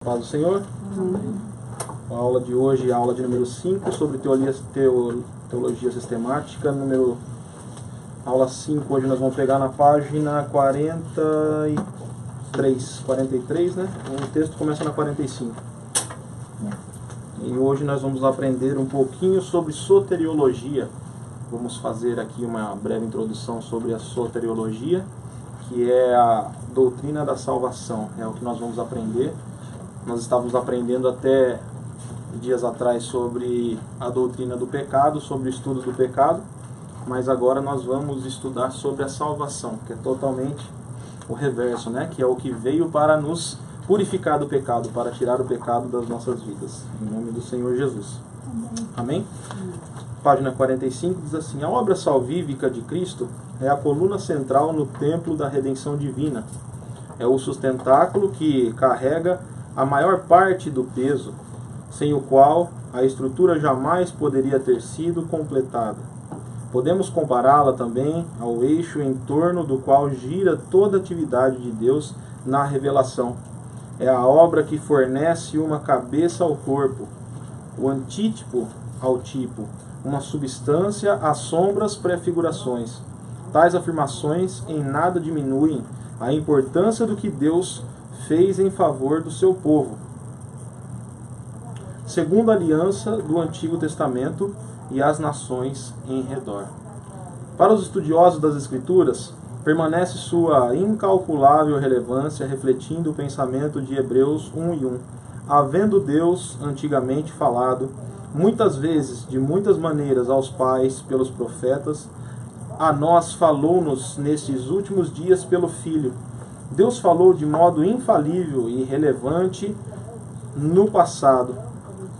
Paz do Senhor. A aula de hoje é a aula de número 5 sobre teologia sistemática. Aula 5, hoje nós vamos pegar na página 43, né? O texto começa na 45. E hoje nós vamos aprender um pouquinho sobre soteriologia. Vamos fazer aqui uma breve introdução sobre a soteriologia, que é a doutrina da salvação. É o que nós vamos aprender. Nós estávamos aprendendo até dias atrás sobre a doutrina do pecado, sobre o estudo do pecado, mas agora nós vamos estudar sobre a salvação, que é totalmente o reverso, né? Que é o que veio para nos purificar do pecado, para tirar o pecado das nossas vidas. Em nome do Senhor Jesus. Amém? Página 45 diz assim: a obra salvífica de Cristo é a coluna central no templo da redenção divina. É o sustentáculo que carrega a maior parte do peso, sem o qual a estrutura jamais poderia ter sido completada. Podemos compará-la também ao eixo em torno do qual gira toda a atividade de Deus na revelação. É a obra que fornece uma cabeça ao corpo, o antítipo ao tipo, uma substância às sombras prefigurações. Tais afirmações em nada diminuem a importância do que Deus fez em favor do seu povo. Segunda aliança do Antigo Testamento e as nações em redor. Para os estudiosos das Escrituras, permanece sua incalculável relevância refletindo o pensamento de Hebreus 1:1. Havendo Deus antigamente falado, muitas vezes, de muitas maneiras, aos pais pelos profetas, a nós falou-nos nestes últimos dias pelo Filho. Deus falou de modo infalível e relevante no passado,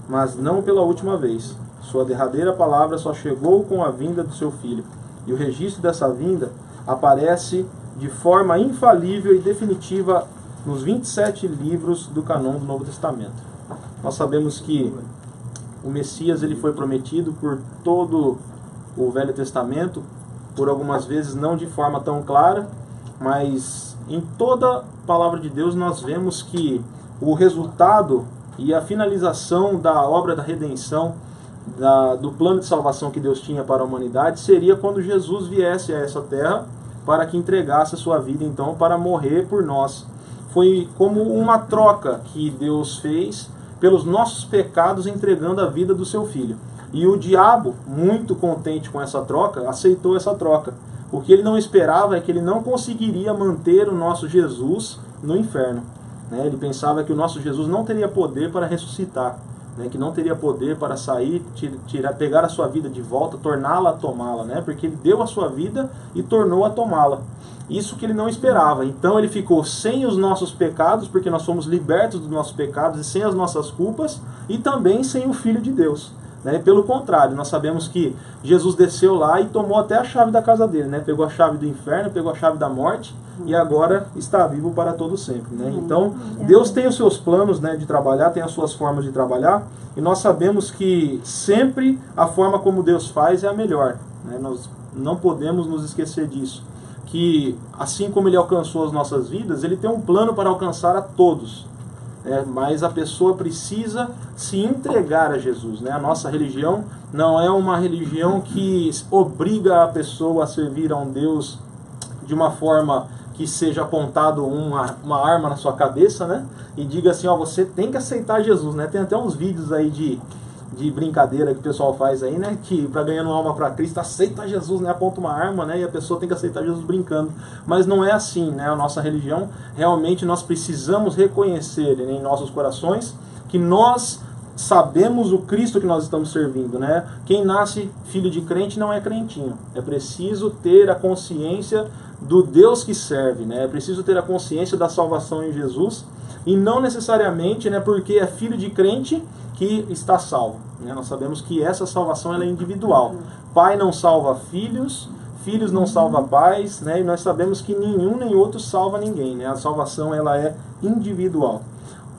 mas não pela última vez. Sua derradeira palavra só chegou com a vinda do seu Filho. E o registro dessa vinda aparece de forma infalível e definitiva nos 27 livros do cânon do Novo Testamento. Nós sabemos que o Messias ele foi prometido por todo o Velho Testamento, por algumas vezes não de forma tão clara, mas em toda a palavra de Deus nós vemos que o resultado e a finalização da obra da redenção, do plano de salvação que Deus tinha para a humanidade, seria quando Jesus viesse a essa terra para que entregasse a sua vida, então, para morrer por nós. Foi como uma troca que Deus fez pelos nossos pecados, entregando a vida do seu Filho. E o diabo, muito contente com essa troca, aceitou essa troca. O que ele não esperava é que ele não conseguiria manter o nosso Jesus no inferno. Ele pensava que o nosso Jesus não teria poder para ressuscitar, que não teria poder para sair, pegar a sua vida de volta, torná-la a tomá-la, porque ele deu a sua vida e tornou a tomá-la. Isso que ele não esperava. Então ele ficou sem os nossos pecados, porque nós fomos libertos dos nossos pecados e sem as nossas culpas, e também sem o Filho de Deus. Pelo contrário, nós sabemos que Jesus desceu lá e tomou até a chave da casa dele, pegou a chave do inferno, pegou a chave da morte e agora está vivo para todo sempre. Então, Deus tem os seus planos de trabalhar, tem as suas formas de trabalhar, e nós sabemos que sempre a forma como Deus faz é a melhor. Nós não podemos nos esquecer disso, que assim como Ele alcançou as nossas vidas, Ele tem um plano para alcançar a todos. Mas a pessoa precisa se entregar a Jesus. A nossa religião não é uma religião que obriga a pessoa a servir a um Deus de uma forma que seja apontado uma arma na sua cabeça, e diga assim, você tem que aceitar Jesus. Tem até uns vídeos aí de brincadeira que o pessoal faz aí, que para ganhar uma alma para Cristo, aceita Jesus, aponta uma arma, e a pessoa tem que aceitar Jesus brincando. Mas não é assim, a nossa religião, realmente nós precisamos reconhecer em nossos corações que nós sabemos o Cristo que nós estamos servindo, Quem nasce filho de crente não é crentinho. É preciso ter a consciência do Deus que serve, É preciso ter a consciência da salvação em Jesus, e não necessariamente, porque é filho de crente que está salvo. Nós sabemos que essa salvação ela é individual. Pai não salva filhos, filhos não salva pais, e nós sabemos que nenhum nem outro salva ninguém. A salvação ela é individual.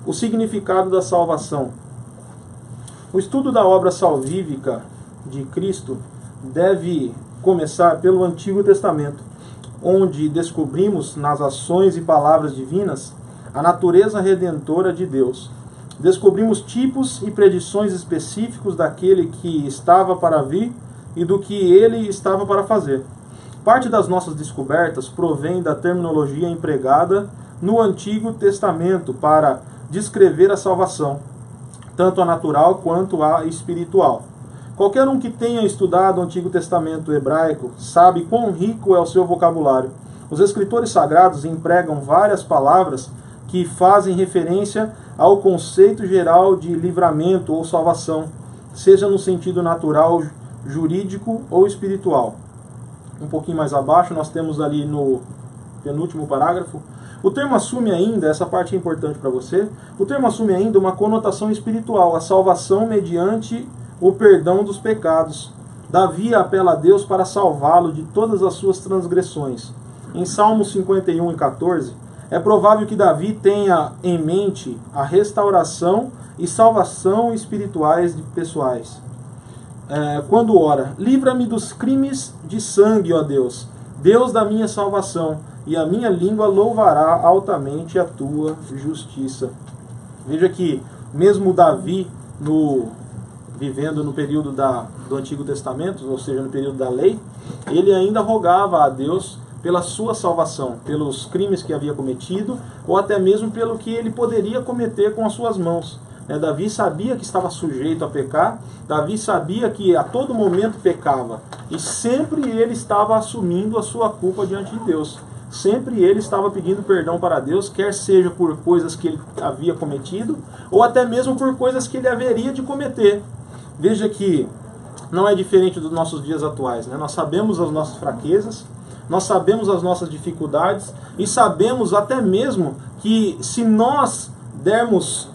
O significado da salvação. O estudo da obra salvífica de Cristo deve começar pelo Antigo Testamento, onde descobrimos nas ações e palavras divinas a natureza redentora de Deus. Descobrimos tipos e predições específicos daquele que estava para vir e do que ele estava para fazer. Parte das nossas descobertas provém da terminologia empregada no Antigo Testamento para descrever a salvação, tanto a natural quanto a espiritual. Qualquer um que tenha estudado o Antigo Testamento hebraico sabe quão rico é o seu vocabulário. Os escritores sagrados empregam várias palavras que fazem referência ao conceito geral de livramento ou salvação, seja no sentido natural, jurídico ou espiritual. Um pouquinho mais abaixo, nós temos ali no penúltimo parágrafo, o termo assume ainda, essa parte é importante para você, o termo assume ainda uma conotação espiritual, a salvação mediante o perdão dos pecados. Davi apela a Deus para salvá-lo de todas as suas transgressões. Em Salmos 51 e 14, é provável que Davi tenha em mente a restauração e salvação espirituais de pessoais. Quando ora, livra-me dos crimes de sangue, ó Deus, Deus da minha salvação, e a minha língua louvará altamente a tua justiça. Veja que mesmo Davi, vivendo no período do Antigo Testamento, ou seja, no período da lei, ele ainda rogava a Deus pela sua salvação, pelos crimes que havia cometido, ou até mesmo pelo que ele poderia cometer com as suas mãos. Davi sabia que estava sujeito a pecar, Davi sabia que a todo momento pecava, e sempre ele estava assumindo a sua culpa diante de Deus. Sempre ele estava pedindo perdão para Deus, quer seja por coisas que ele havia cometido, ou até mesmo por coisas que ele haveria de cometer. Veja que não é diferente dos nossos dias atuais, né? Nós sabemos as nossas fraquezas, nós sabemos as nossas dificuldades, e sabemos até mesmo que se nós dermos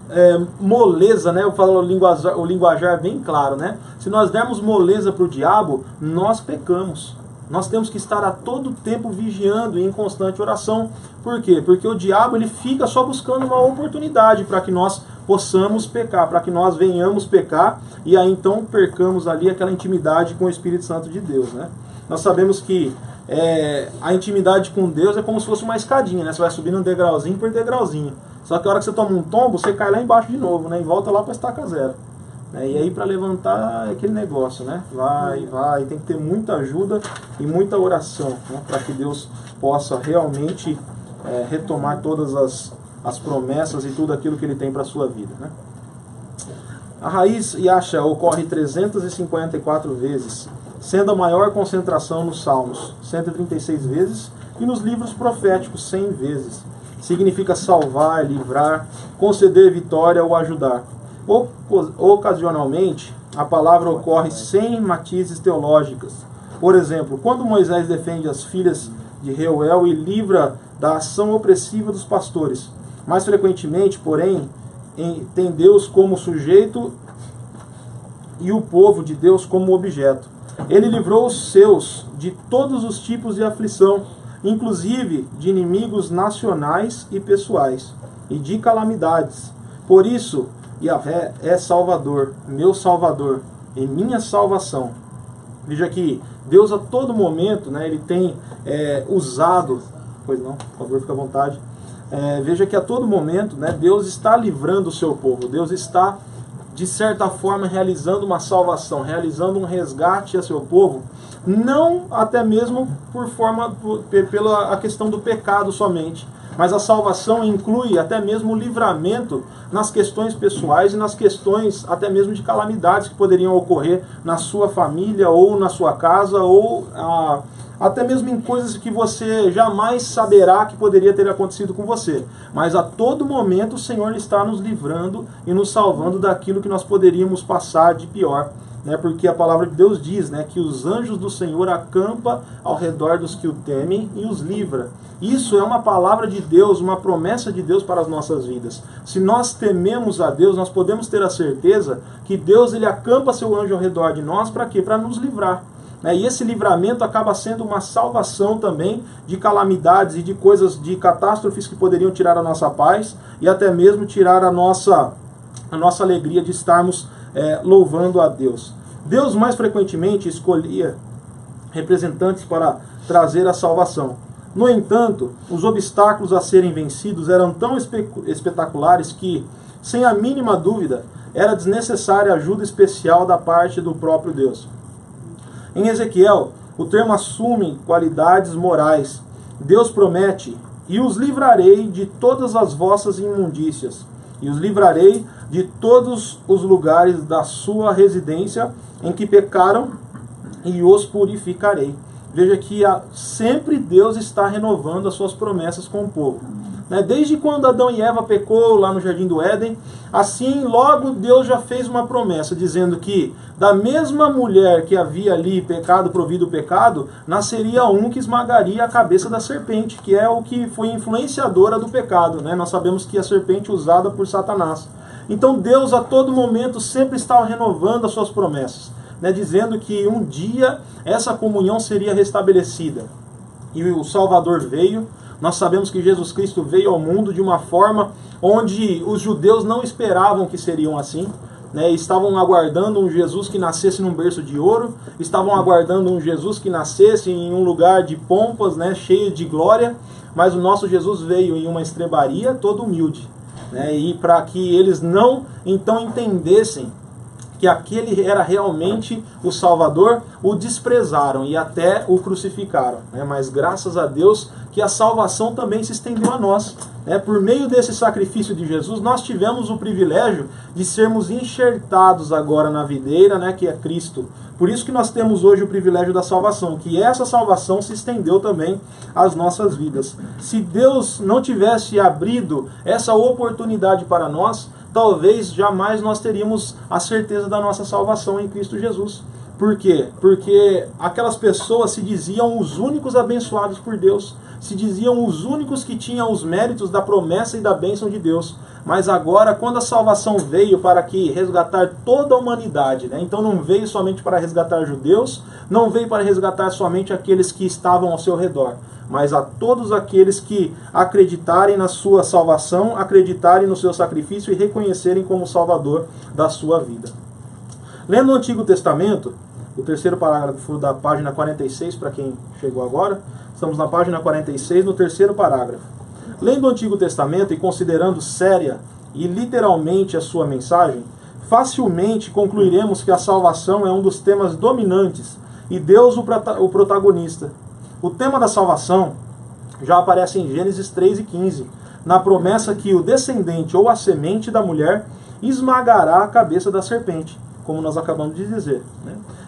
moleza, né? Eu falo o linguajar bem claro, né? Se nós dermos moleza para o diabo, nós pecamos. Nós temos que estar a todo tempo vigiando e em constante oração. Por quê? Porque o diabo ele fica só buscando uma oportunidade para que nós possamos pecar, para que nós venhamos pecar e aí então percamos ali aquela intimidade com o Espírito Santo de Deus, né? Nós sabemos que a intimidade com Deus é como se fosse uma escadinha, né? Você vai subindo um degrauzinho por degrauzinho. Só que a hora que você toma um tombo, você cai lá embaixo de novo, né? E volta lá para estaca zero. E aí para levantar é aquele negócio, né? Vai, tem que ter muita ajuda e muita oração, né? Para que Deus possa realmente retomar todas as promessas e tudo aquilo que Ele tem para a sua vida, né? A raiz Yasha ocorre 354 vezes, sendo a maior concentração nos Salmos, 136 vezes, e nos livros proféticos, 100 vezes. Significa salvar, livrar, conceder vitória ou ajudar. Ocasionalmente, a palavra ocorre sem matizes teológicas. Por exemplo, quando Moisés defende as filhas de Reuel e livra da ação opressiva dos pastores. Mais frequentemente, porém, tem Deus como sujeito e o povo de Deus como objeto. Ele livrou os seus de todos os tipos de aflição, inclusive de inimigos nacionais e pessoais, e de calamidades. Por isso, Yahvé é Salvador, meu Salvador, e minha salvação. Veja que Deus a todo momento, né, Ele tem usado... Pois não, por favor, fique à vontade. Veja que a todo momento, né, Deus está livrando o seu povo. Deus está, de certa forma, realizando uma salvação, realizando um resgate a seu povo. Não até mesmo pela questão do pecado somente, mas a salvação inclui até mesmo o livramento nas questões pessoais e nas questões até mesmo de calamidades que poderiam ocorrer na sua família ou na sua casa ou até mesmo em coisas que você jamais saberá que poderia ter acontecido com você. Mas a todo momento o Senhor está nos livrando e nos salvando daquilo que nós poderíamos passar de pior. Porque a palavra de Deus diz, né, que os anjos do Senhor acampam ao redor dos que o temem e os livra. Isso é uma palavra de Deus, uma promessa de Deus para as nossas vidas. Se nós tememos a Deus, nós podemos ter a certeza que Deus ele acampa seu anjo ao redor de nós, para quê? Para nos livrar. E esse livramento acaba sendo uma salvação também de calamidades e de coisas, de catástrofes que poderiam tirar a nossa paz e até mesmo tirar a nossa alegria de estarmos louvando a Deus. Deus mais frequentemente escolhia representantes para trazer a salvação. No entanto, os obstáculos a serem vencidos eram tão espetaculares que, sem a mínima dúvida, era desnecessária ajuda especial da parte do próprio Deus. Em Ezequiel, o termo assume qualidades morais. Deus promete: e os livrarei de todas as vossas imundícias, e os livrarei de todos os lugares da sua residência em que pecaram, e os purificarei. Veja que sempre Deus está renovando as suas promessas com o povo. Desde quando Adão e Eva pecou lá no Jardim do Éden, assim logo Deus já fez uma promessa, dizendo que da mesma mulher que havia ali provido o pecado, nasceria um que esmagaria a cabeça da serpente, que é o que foi influenciadora do pecado. Nós sabemos que a serpente é usada por Satanás. Então Deus a todo momento sempre estava renovando as suas promessas, dizendo que um dia essa comunhão seria restabelecida. E o Salvador veio. Nós sabemos que Jesus Cristo veio ao mundo de uma forma onde os judeus não esperavam que seriam assim. Estavam aguardando um Jesus que nascesse num berço de ouro, estavam aguardando um Jesus que nascesse em um lugar de pompas, cheio de glória, mas o nosso Jesus veio em uma estrebaria todo humilde. E para que eles não então entendessem que aquele era realmente o Salvador, o desprezaram e até o crucificaram. Mas graças a Deus que a salvação também se estendeu a nós. Por meio desse sacrifício de Jesus, nós tivemos o privilégio de sermos enxertados agora na videira, que é Cristo. Por isso que nós temos hoje o privilégio da salvação, que essa salvação se estendeu também às nossas vidas. Se Deus não tivesse abrido essa oportunidade para nós, talvez jamais nós teríamos a certeza da nossa salvação em Cristo Jesus. Por quê? Porque aquelas pessoas se diziam os únicos abençoados por Deus, se diziam os únicos que tinham os méritos da promessa e da bênção de Deus. Mas agora, quando a salvação veio para resgatar toda a humanidade, então não veio somente para resgatar judeus, não veio para resgatar somente aqueles que estavam ao seu redor, mas a todos aqueles que acreditarem na sua salvação, acreditarem no seu sacrifício e reconhecerem como Salvador da sua vida. Lendo o Antigo Testamento, o terceiro parágrafo da página 46, para quem chegou agora, estamos na página 46, no terceiro parágrafo. Lendo o Antigo Testamento e considerando séria e literalmente a sua mensagem, facilmente concluiremos que a salvação é um dos temas dominantes e Deus o protagonista. O tema da salvação já aparece em Gênesis 3 e 15, na promessa que o descendente ou a semente da mulher esmagará a cabeça da serpente, como nós acabamos de dizer.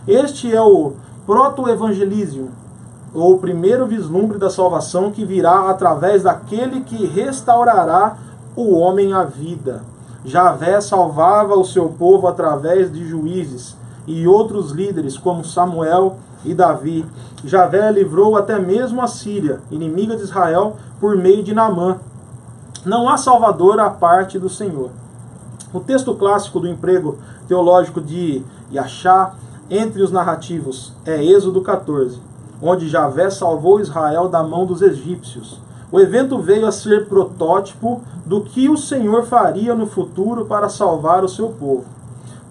Este é o proto-evangelísio, ou o primeiro vislumbre da salvação que virá através daquele que restaurará o homem à vida. Javé salvava o seu povo através de juízes e outros líderes como Samuel e Davi. Javé livrou até mesmo a Síria, inimiga de Israel, por meio de Naamã. Não há salvador à parte do Senhor. O texto clássico do emprego teológico de Yachá entre os narrativos é Êxodo 14, onde Javé salvou Israel da mão dos egípcios. O evento veio a ser protótipo do que o Senhor faria no futuro para salvar o seu povo.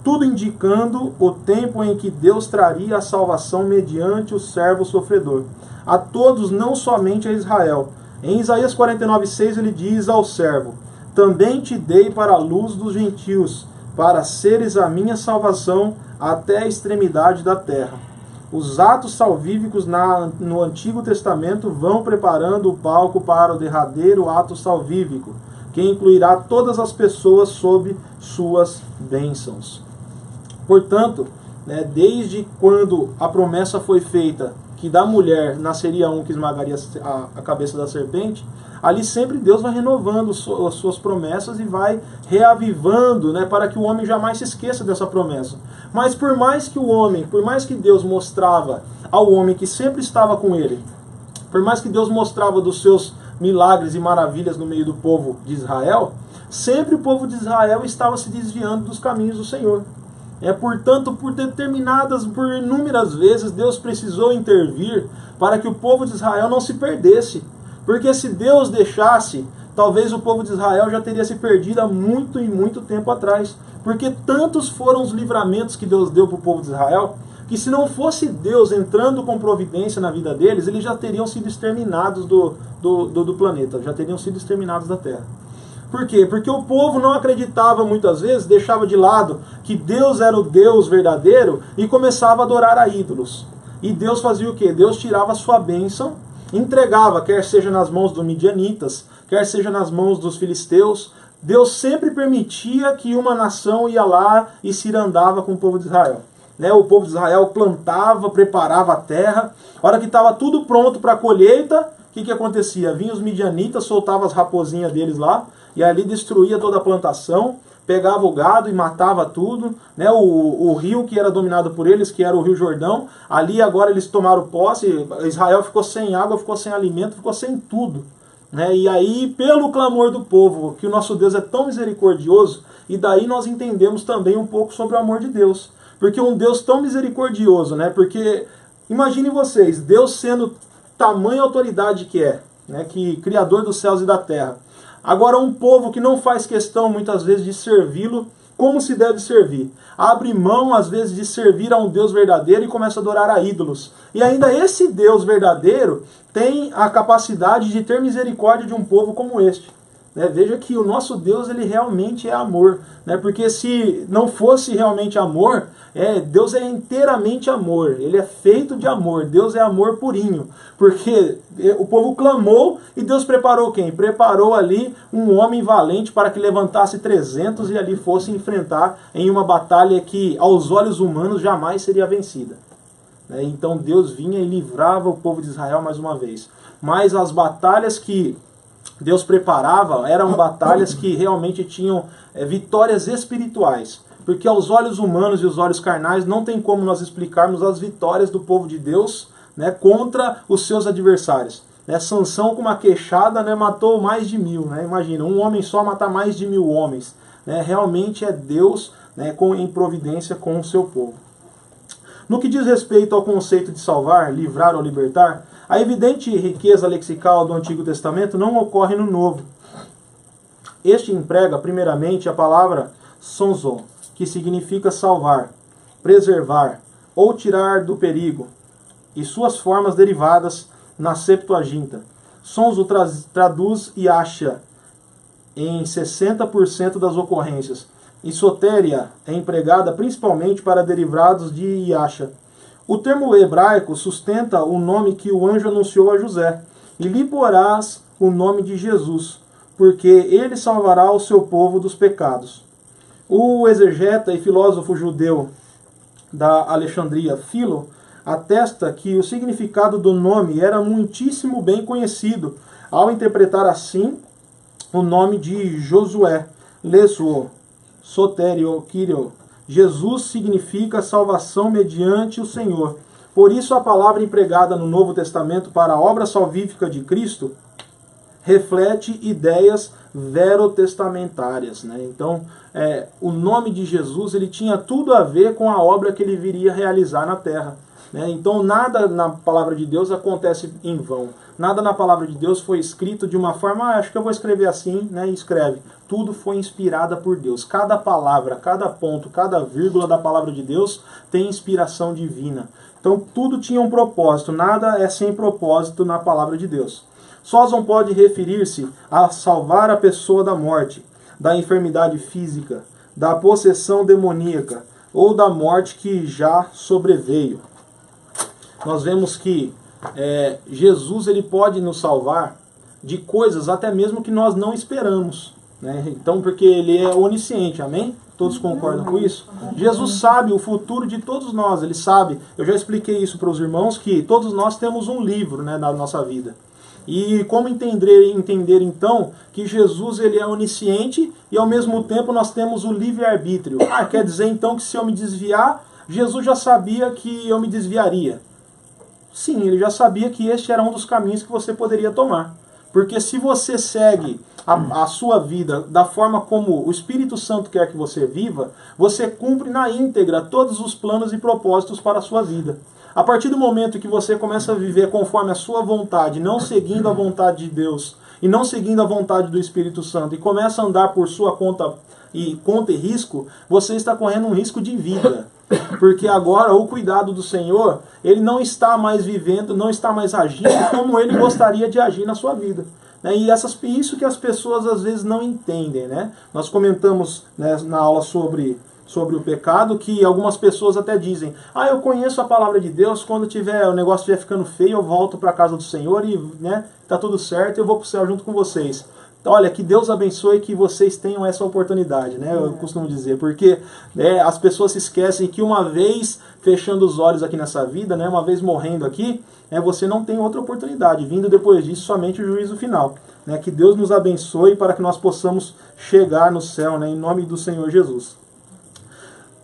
Tudo indicando o tempo em que Deus traria a salvação mediante o servo sofredor. A todos, não somente a Israel. Em Isaías 49,6 ele diz ao servo: também te dei para a luz dos gentios, para seres a minha salvação até a extremidade da terra. Os atos salvíficos no Antigo Testamento vão preparando o palco para o derradeiro ato salvífico, que incluirá todas as pessoas sob suas bênçãos. Portanto, desde quando a promessa foi feita que da mulher nasceria um que esmagaria a cabeça da serpente, ali sempre Deus vai renovando as suas promessas e vai reavivando, para que o homem jamais se esqueça dessa promessa. Mas por mais que Deus mostrava ao homem que sempre estava com ele, por mais que Deus mostrava dos seus milagres e maravilhas no meio do povo de Israel, sempre o povo de Israel estava se desviando dos caminhos do Senhor. Portanto, por inúmeras vezes, Deus precisou intervir para que o povo de Israel não se perdesse. Porque se Deus deixasse, talvez o povo de Israel já teria se perdido há muito e muito tempo atrás. Porque tantos foram os livramentos que Deus deu para o povo de Israel, que se não fosse Deus entrando com providência na vida deles, eles já teriam sido exterminados do planeta, já teriam sido exterminados da Terra. Por quê? Porque o povo não acreditava muitas vezes, deixava de lado que Deus era o Deus verdadeiro e começava a adorar a ídolos. E Deus fazia o quê? Deus tirava a sua bênção, entregava, quer seja nas mãos dos midianitas, quer seja nas mãos dos filisteus. Deus sempre permitia que uma nação ia lá e se irandava com o povo de Israel. O povo de Israel plantava, preparava a terra. A hora que estava tudo pronto para a colheita, o que acontecia? Vinham os midianitas, soltavam as raposinhas deles lá, e ali destruía toda a plantação, pegava o gado e matava tudo. O rio que era dominado por eles, que era o Rio Jordão, ali agora eles tomaram posse, Israel ficou sem água, ficou sem alimento, ficou sem tudo. E aí, pelo clamor do povo, que o nosso Deus é tão misericordioso, e daí nós entendemos também um pouco sobre o amor de Deus. Porque um Deus tão misericordioso, porque imaginem vocês, Deus sendo tamanha autoridade que é, que Criador dos céus e da terra. Agora um povo que não faz questão muitas vezes de servi-lo como se deve servir. Abre mão às vezes de servir a um Deus verdadeiro e começa a adorar a ídolos. E ainda esse Deus verdadeiro tem a capacidade de ter misericórdia de um povo como este. Veja que o nosso Deus, ele realmente é amor. Porque se não fosse realmente amor, Deus é inteiramente amor. Ele é feito de amor. Deus é amor purinho. Porque o povo clamou e Deus preparou quem? Preparou ali um homem valente para que levantasse 300 e ali fosse enfrentar em uma batalha que aos olhos humanos jamais seria vencida. Então Deus vinha e livrava o povo de Israel mais uma vez. Mas as batalhas que Deus preparava eram batalhas que realmente tinham vitórias espirituais. Porque aos olhos humanos e os olhos carnais não tem como nós explicarmos as vitórias do povo de Deus contra os seus adversários. Sansão com uma queixada matou mais de 1000. Imagina, um homem só matar mais de 1000 homens. Realmente é Deus em providência com o seu povo. No que diz respeito ao conceito de salvar, livrar ou libertar, a evidente riqueza lexical do Antigo Testamento não ocorre no Novo. Este emprega primeiramente a palavra sonzo, que significa salvar, preservar ou tirar do perigo, e suas formas derivadas na Septuaginta. Sonzo traduz Yasha em 60% das ocorrências. E sotéria é empregada principalmente para derivados de Yasha. O termo hebraico sustenta o nome que o anjo anunciou a José. E lhe porás o nome de Jesus, porque ele salvará o seu povo dos pecados. O exegeta e filósofo judeu da Alexandria, Filo, atesta que o significado do nome era muitíssimo bem conhecido, ao interpretar assim o nome de Josué, Lesuo, Soterio, Kyrio. Jesus significa salvação mediante o Senhor. Por isso a palavra empregada no Novo Testamento para a obra salvífica de Cristo reflete ideias verotestamentárias. Então, o nome de Jesus ele tinha tudo a ver com a obra que ele viria realizar na terra. Então, nada na palavra de Deus acontece em vão. Nada na palavra de Deus foi escrito de uma forma, acho que eu vou escrever assim, e escreve. Tudo foi inspirada por Deus. Cada palavra, cada ponto, cada vírgula da palavra de Deus tem inspiração divina. Então, tudo tinha um propósito. Nada é sem propósito na palavra de Deus. Sóson pode referir-se a salvar a pessoa da morte, da enfermidade física, da possessão demoníaca ou da morte que já sobreveio. Nós vemos que Jesus ele pode nos salvar de coisas até mesmo que nós não esperamos. Então, porque ele é onisciente, amém? Todos concordam com isso? Jesus sabe o futuro de todos nós, ele sabe. Eu já expliquei isso para os irmãos, que todos nós temos um livro na nossa vida. E como entender então que Jesus ele é onisciente e ao mesmo tempo nós temos o livre-arbítrio? Quer dizer então que se eu me desviar, Jesus já sabia que eu me desviaria. Sim, ele já sabia que este era um dos caminhos que você poderia tomar. Porque se você segue a sua vida da forma como o Espírito Santo quer que você viva, você cumpre na íntegra todos os planos e propósitos para a sua vida. A partir do momento que você começa a viver conforme a sua vontade, não seguindo a vontade de Deus, e não seguindo a vontade do Espírito Santo, e começa a andar por sua conta e risco, você está correndo um risco de vida. Porque agora o cuidado do Senhor, ele não está mais vivendo, não está mais agindo como ele gostaria de agir na sua vida. E isso que as pessoas às vezes não entendem, né? Nós comentamos, né, na aula sobre o pecado, que algumas pessoas até dizem: eu conheço a palavra de Deus, quando o negócio estiver ficando feio, eu volto para a casa do Senhor e, né, tá tudo certo, eu vou para o céu junto com vocês. Olha, que Deus abençoe que vocês tenham essa oportunidade, né? Eu costumo dizer, porque, né, as pessoas se esquecem que uma vez fechando os olhos aqui nessa vida, né, uma vez morrendo aqui, você não tem outra oportunidade, vindo depois disso somente o juízo final. Né? Que Deus nos abençoe para que nós possamos chegar no céu, né, em nome do Senhor Jesus.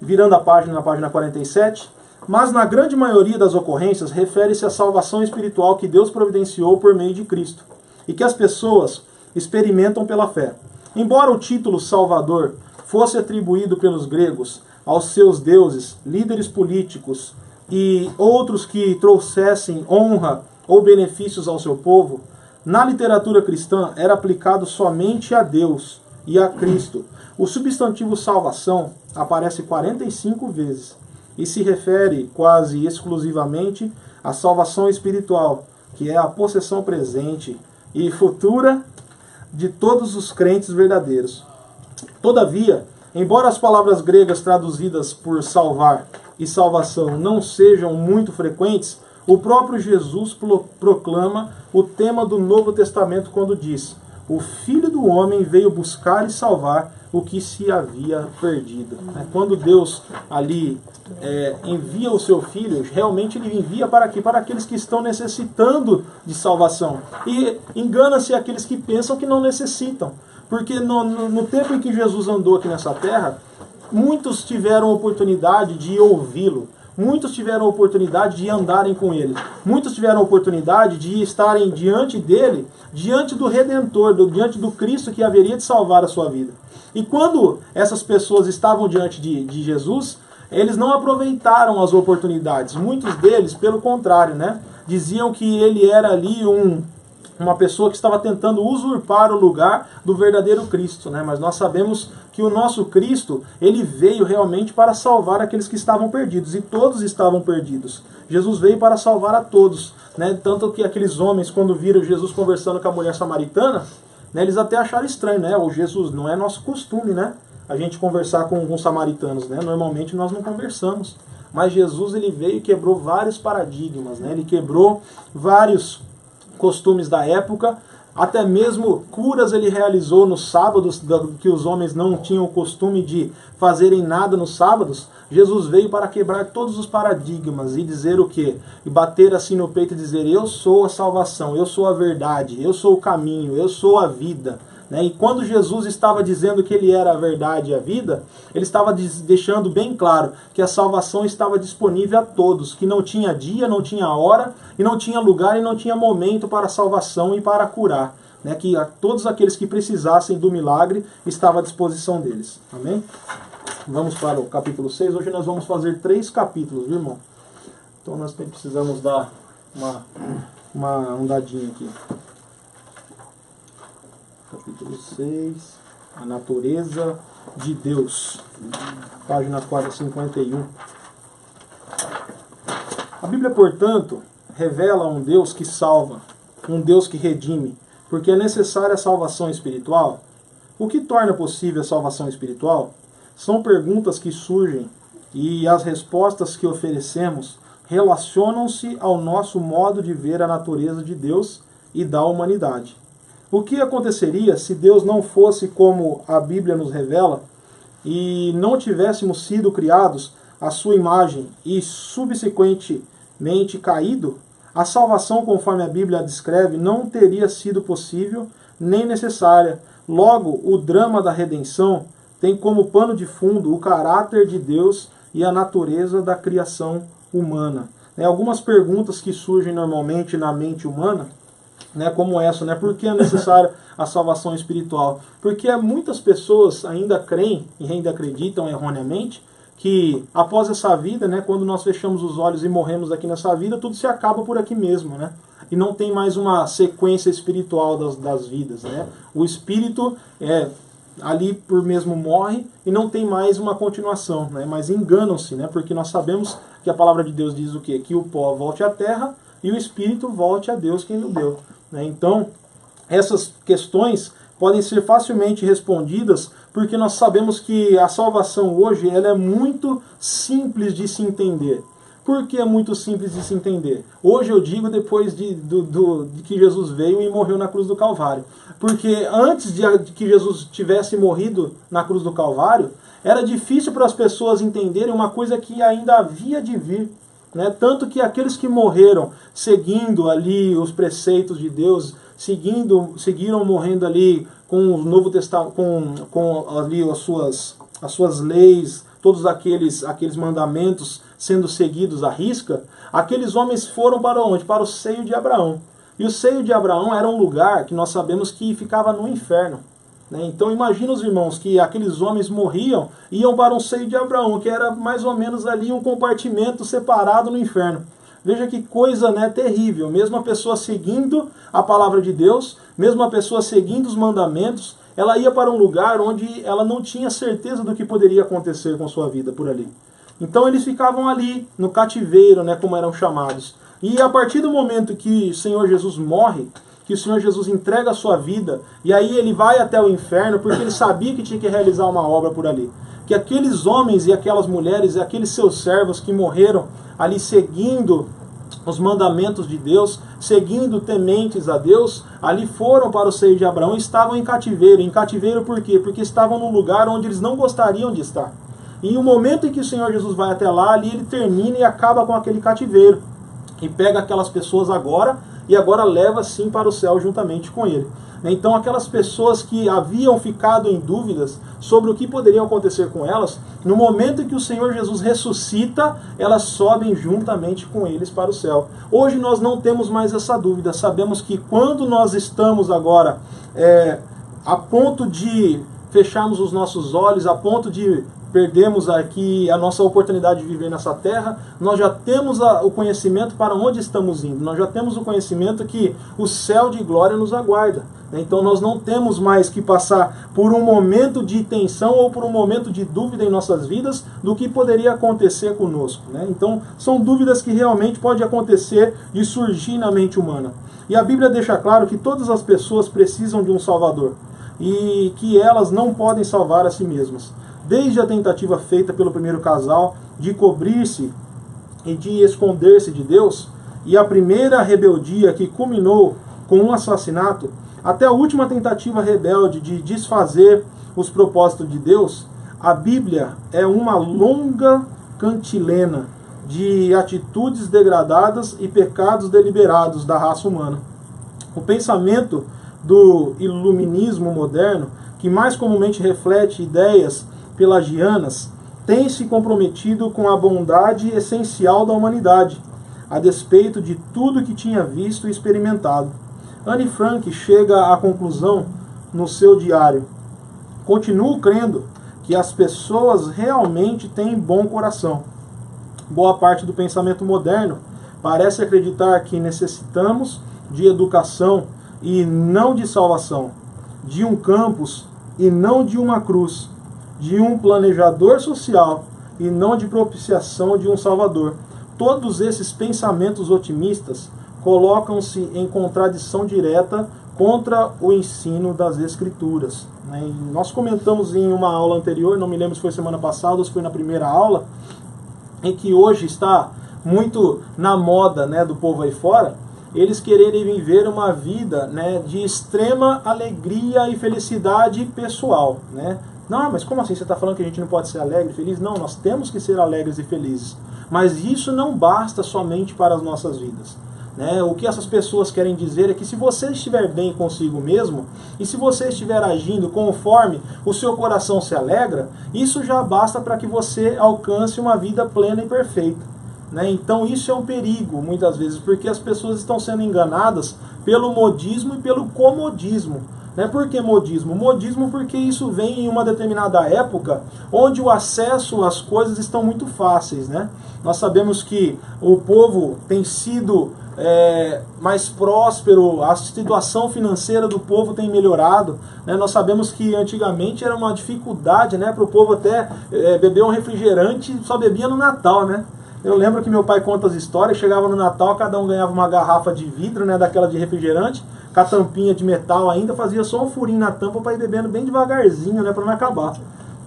Virando a página, na página 47, mas na grande maioria das ocorrências refere-se à salvação espiritual que Deus providenciou por meio de Cristo, e que as pessoas experimentam pela fé. Embora o título Salvador fosse atribuído pelos gregos aos seus deuses, líderes políticos e outros que trouxessem honra ou benefícios ao seu povo, na literatura cristã era aplicado somente a Deus e a Cristo. O substantivo salvação aparece 45 vezes e se refere quase exclusivamente à salvação espiritual, que é a possessão presente e futura de todos os crentes verdadeiros. Todavia, embora as palavras gregas traduzidas por salvar e salvação não sejam muito frequentes, o próprio Jesus proclama o tema do Novo Testamento quando diz: o Filho do Homem veio buscar e salvar o que se havia perdido. Quando Deus ali envia o seu Filho, realmente ele envia para aqui, para aqueles que estão necessitando de salvação. E engana-se aqueles que pensam que não necessitam. Porque no tempo em que Jesus andou aqui nessa terra, muitos tiveram oportunidade de ouvi-lo. Muitos tiveram a oportunidade de andarem com ele. Muitos tiveram a oportunidade de estarem diante dele, diante do Redentor, diante do Cristo que haveria de salvar a sua vida. E quando essas pessoas estavam diante de Jesus, eles não aproveitaram as oportunidades. Muitos deles, pelo contrário, né, diziam que ele era ali uma pessoa que estava tentando usurpar o lugar do verdadeiro Cristo, né? Mas nós sabemos que o nosso Cristo, ele veio realmente para salvar aqueles que estavam perdidos, e todos estavam perdidos. Jesus veio para salvar a todos, né? Tanto que aqueles homens, quando viram Jesus conversando com a mulher samaritana, né, eles até acharam estranho, né? O Jesus, não é nosso costume, né, a gente conversar com os samaritanos, né? Normalmente nós não conversamos. Mas Jesus, ele veio e quebrou vários paradigmas, né? Ele quebrou vários costumes da época, até mesmo curas ele realizou nos sábados, que os homens não tinham o costume de fazerem nada nos sábados. Jesus veio para quebrar todos os paradigmas e dizer o quê? E bater assim no peito e dizer: eu sou a salvação, eu sou a verdade, eu sou o caminho, eu sou a vida. E quando Jesus estava dizendo que ele era a verdade e a vida, ele estava deixando bem claro que a salvação estava disponível a todos, que não tinha dia, não tinha hora, e não tinha lugar e não tinha momento para a salvação e para curar. Que todos aqueles que precisassem do milagre estava à disposição deles. Amém? Vamos para o capítulo 6. Hoje nós vamos fazer 3 capítulos, viu, irmão? Então nós precisamos dar uma andadinha aqui. Capítulo 6, a natureza de Deus, página 451. A Bíblia, portanto, revela um Deus que salva, um Deus que redime, porque é necessária a salvação espiritual. O que torna possível a salvação espiritual? São perguntas que surgem e as respostas que oferecemos relacionam-se ao nosso modo de ver a natureza de Deus e da humanidade. O que aconteceria se Deus não fosse como a Bíblia nos revela e não tivéssemos sido criados à sua imagem e subsequentemente caído? A salvação, conforme a Bíblia a descreve, não teria sido possível nem necessária. Logo, o drama da redenção tem como pano de fundo o caráter de Deus e a natureza da criação humana. Algumas perguntas que surgem normalmente na mente humana, como essa, por que é necessária a salvação espiritual? Porque muitas pessoas ainda creem e ainda acreditam erroneamente que após essa vida, quando nós fechamos os olhos e morremos aqui nessa vida, tudo se acaba por aqui mesmo, e não tem mais uma sequência espiritual das vidas. O espírito ali por mesmo morre e não tem mais uma continuação, né? Mas enganam-se, né? Porque nós sabemos que a palavra de Deus diz o quê? Que o pó volte à terra e o espírito volte a Deus quem o deu, né? Então, essas questões podem ser facilmente respondidas porque nós sabemos que a salvação hoje ela é muito simples de se entender. Por que é muito simples de se entender? Hoje eu digo depois de que Jesus veio e morreu na cruz do Calvário. Porque antes de que Jesus tivesse morrido na cruz do Calvário, era difícil para as pessoas entenderem uma coisa que ainda havia de vir. Né? Tanto que aqueles que morreram seguindo ali os preceitos de Deus, seguiram morrendo ali com o Novo Testamento, com ali as suas leis, todos aqueles mandamentos sendo seguidos à risca, aqueles homens foram para onde? Para o seio de Abraão. E o seio de Abraão era um lugar que nós sabemos que ficava no inferno. Né? Então imagina os irmãos que aqueles homens morriam e iam para um seio de Abraão, que era mais ou menos ali um compartimento separado no inferno. Veja que coisa, né, terrível. Mesmo a pessoa seguindo a palavra de Deus, mesmo a pessoa seguindo os mandamentos, ela ia para um lugar onde ela não tinha certeza do que poderia acontecer com sua vida por ali. Então eles ficavam ali, no cativeiro, né, como eram chamados. E a partir do momento que o Senhor Jesus morre, que o Senhor Jesus entrega a sua vida, e aí ele vai até o inferno, porque ele sabia que tinha que realizar uma obra por ali. Que aqueles homens e aquelas mulheres, e aqueles seus servos que morreram ali seguindo os mandamentos de Deus, seguindo tementes a Deus, ali foram para o seio de Abraão e estavam em cativeiro. Em cativeiro por quê? Porque estavam num lugar onde eles não gostariam de estar. E o momento em que o Senhor Jesus vai até lá, ali ele termina e acaba com aquele cativeiro. E pega aquelas pessoas agora, e agora leva sim para o céu juntamente com ele. Então aquelas pessoas que haviam ficado em dúvidas sobre o que poderia acontecer com elas, no momento em que o Senhor Jesus ressuscita, elas sobem juntamente com eles para o céu. Hoje nós não temos mais essa dúvida, sabemos que quando nós estamos agora a ponto de fecharmos os nossos olhos, a ponto de perdemos aqui a nossa oportunidade de viver nessa terra, nós já temos o conhecimento para onde estamos indo, nós já temos o conhecimento que o céu de glória nos aguarda. Então nós não temos mais que passar por um momento de tensão ou por um momento de dúvida em nossas vidas do que poderia acontecer conosco. Né? Então são dúvidas que realmente podem acontecer e surgir na mente humana. E a Bíblia deixa claro que todas as pessoas precisam de um Salvador e que elas não podem salvar a si mesmas. Desde a tentativa feita pelo primeiro casal de cobrir-se e de esconder-se de Deus, e a primeira rebeldia que culminou com um assassinato, até a última tentativa rebelde de desfazer os propósitos de Deus, a Bíblia é uma longa cantilena de atitudes degradadas e pecados deliberados da raça humana. O pensamento do iluminismo moderno, que mais comumente reflete ideias pelagianas, tem se comprometido com a bondade essencial da humanidade, a despeito de tudo que tinha visto e experimentado. Anne Frank chega à conclusão no seu diário: continuo crendo que as pessoas realmente têm bom coração. Boa parte do pensamento moderno parece acreditar que necessitamos de educação e não de salvação, de um campus e não de uma cruz, de um planejador social e não de propiciação de um salvador. Todos esses pensamentos otimistas colocam-se em contradição direta contra o ensino das Escrituras. E nós comentamos em uma aula anterior, não me lembro se foi semana passada ou se foi na primeira aula, em que hoje está muito na moda, né, do povo aí fora, eles quererem viver uma vida, né, de extrema alegria e felicidade pessoal. Né? Não, mas como assim? Você está falando que a gente não pode ser alegre e feliz? Não, nós temos que ser alegres e felizes. Mas isso não basta somente para as nossas vidas. Né? O que essas pessoas querem dizer é que se você estiver bem consigo mesmo, e se você estiver agindo conforme o seu coração se alegra, isso já basta para que você alcance uma vida plena e perfeita. Né? Então isso é um perigo, muitas vezes, porque as pessoas estão sendo enganadas pelo modismo e pelo comodismo. Né? Por que modismo? Modismo porque isso vem em uma determinada época onde o acesso às coisas estão muito fáceis. Né? Nós sabemos que o povo tem sido mais próspero, a situação financeira do povo tem melhorado, né? Nós sabemos que antigamente era uma dificuldade, né, para o povo até beber um refrigerante, só bebia no Natal, né? Eu lembro que meu pai conta as histórias, chegava no Natal, cada um ganhava uma garrafa de vidro, né, daquela de refrigerante, com a tampinha de metal ainda, fazia só um furinho na tampa para ir bebendo bem devagarzinho, né, para não acabar.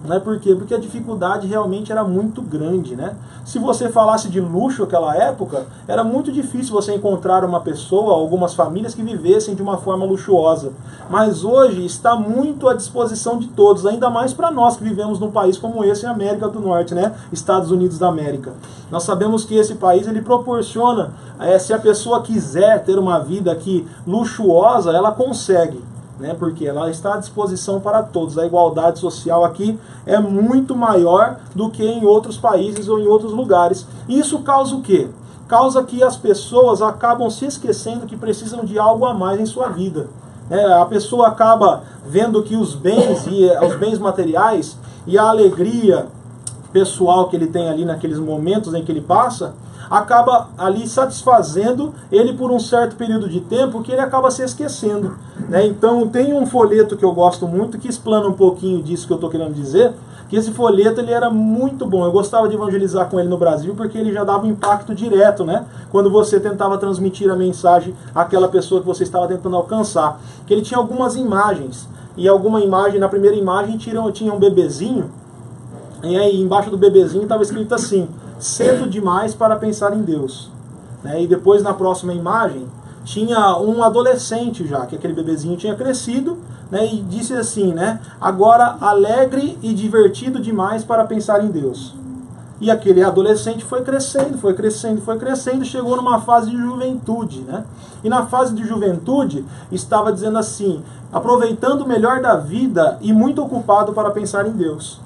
Né? Por quê? Porque a dificuldade realmente era muito grande, né? Se você falasse de luxo naquela época, era muito difícil você encontrar uma pessoa, algumas famílias que vivessem de uma forma luxuosa. Mas hoje está muito à disposição de todos, ainda mais para nós que vivemos num país como esse, América do Norte, né? Estados Unidos da América. Nós sabemos que esse país ele proporciona, se a pessoa quiser ter uma vida aqui luxuosa, ela consegue. Né, porque ela está à disposição para todos. A igualdade social aqui é muito maior do que em outros países ou em outros lugares. Isso causa o quê? Causa que as pessoas acabam se esquecendo que precisam de algo a mais em sua vida. A pessoa acaba vendo que os bens materiais e a alegria pessoal que ele tem ali naqueles momentos em que ele passa, acaba ali satisfazendo ele por um certo período de tempo que ele acaba se esquecendo. Né? Então tem um folheto que eu gosto muito que explana um pouquinho disso que eu estou querendo dizer, que esse folheto ele era muito bom. Eu gostava de evangelizar com ele no Brasil porque ele já dava um impacto direto, né? Quando você tentava transmitir a mensagem àquela pessoa que você estava tentando alcançar. Que ele tinha algumas imagens, e alguma imagem, na primeira imagem tinha um bebezinho, e aí embaixo do bebezinho estava escrito assim: cedo demais para pensar em Deus. Né? E depois na próxima imagem tinha um adolescente já, que aquele bebezinho tinha crescido, né? E disse assim, né? Agora alegre e divertido demais para pensar em Deus. E aquele adolescente foi crescendo, foi crescendo, foi crescendo, chegou numa fase de juventude, né? E na fase de juventude estava dizendo assim: aproveitando o melhor da vida e muito ocupado para pensar em Deus.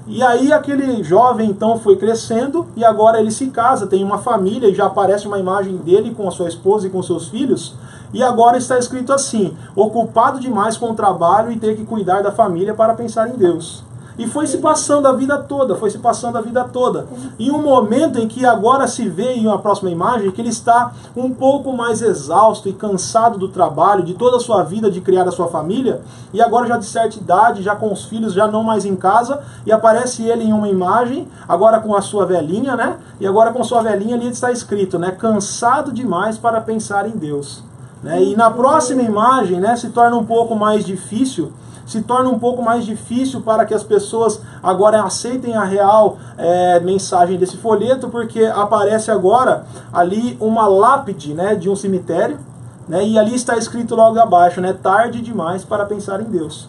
E aí aquele jovem então foi crescendo e agora ele se casa, tem uma família e já aparece uma imagem dele com a sua esposa e com seus filhos. E agora está escrito assim: ocupado demais com o trabalho e ter que cuidar da família para pensar em Deus. E foi se passando a vida toda, foi se passando a vida toda. E um momento em que agora se vê em uma próxima imagem que ele está um pouco mais exausto e cansado do trabalho, de toda a sua vida, de criar a sua família, e agora já de certa idade, já com os filhos, já não mais em casa, e aparece ele em uma imagem, agora com a sua velhinha, né? E agora com sua velhinha ali está escrito, né? Cansado demais para pensar em Deus. Né? E na próxima imagem, né, se torna um pouco mais difícil, para que as pessoas agora aceitem a real mensagem desse folheto, porque aparece agora ali uma lápide, né, de um cemitério, né, e ali está escrito logo abaixo, né, tarde demais para pensar em Deus.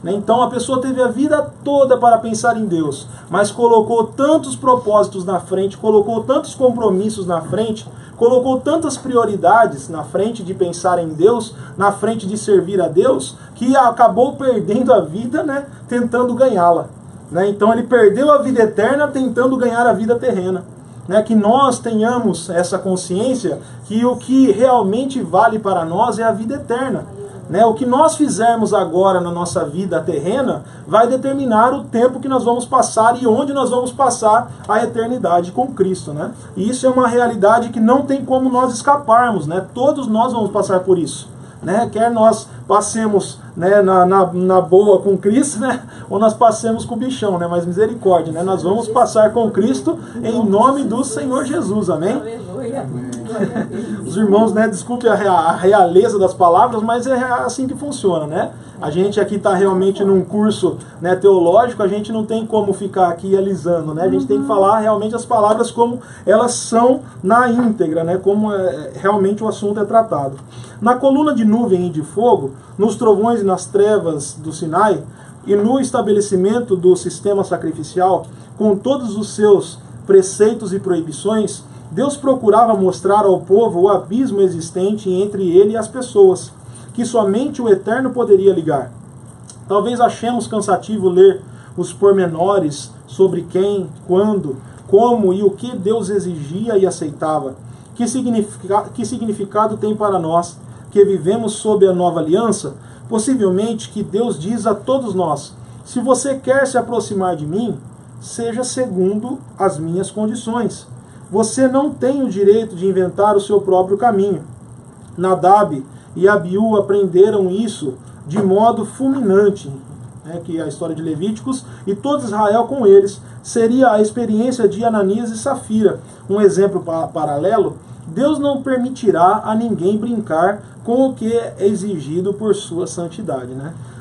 Então a pessoa teve a vida toda para pensar em Deus, mas colocou tantos propósitos na frente, colocou tantos compromissos na frente, colocou tantas prioridades na frente de pensar em Deus, na frente de servir a Deus, que acabou perdendo a vida, né, tentando ganhá-la. Né? Então ele perdeu a vida eterna tentando ganhar a vida terrena. Né? Que nós tenhamos essa consciência que o que realmente vale para nós é a vida eterna. Né? O que nós fizermos agora na nossa vida terrena vai determinar o tempo que nós vamos passar e onde nós vamos passar a eternidade com Cristo. Né? E isso é uma realidade que não tem como nós escaparmos. Né? Todos nós vamos passar por isso. Né? Quer nós passemos, né, na boa com Cristo, né? Ou nós passemos com o bichão, né? Mas misericórdia, né? Nós vamos passar com Cristo em nome do Senhor Jesus, amém? Aleluia. Os irmãos, né, desculpe a realeza das palavras, mas é assim que funciona, né? A gente aqui está realmente num curso, né, teológico, a gente não tem como ficar aqui alisando, né? A gente tem que falar realmente as palavras como elas são na íntegra, né? Como realmente o assunto é tratado. Na coluna de nuvem e de fogo, nos trovões e nas trevas do Sinai, e no estabelecimento do sistema sacrificial, com todos os seus preceitos e proibições, Deus procurava mostrar ao povo o abismo existente entre ele e as pessoas, que somente o Eterno poderia ligar. Talvez achemos cansativo ler os pormenores sobre quem, quando, como e o que Deus exigia e aceitava. Que significado tem para nós que vivemos sob a nova aliança? Possivelmente que Deus diz a todos nós: se você quer se aproximar de mim, seja segundo as minhas condições. Você não tem o direito de inventar o seu próprio caminho. Nadab e Abiú aprenderam isso de modo fulminante, que é a história de Levíticos, e todo Israel com eles. Seria a experiência de Ananias e Safira. Um exemplo paralelo: Deus não permitirá a ninguém brincar com o que é exigido por sua santidade.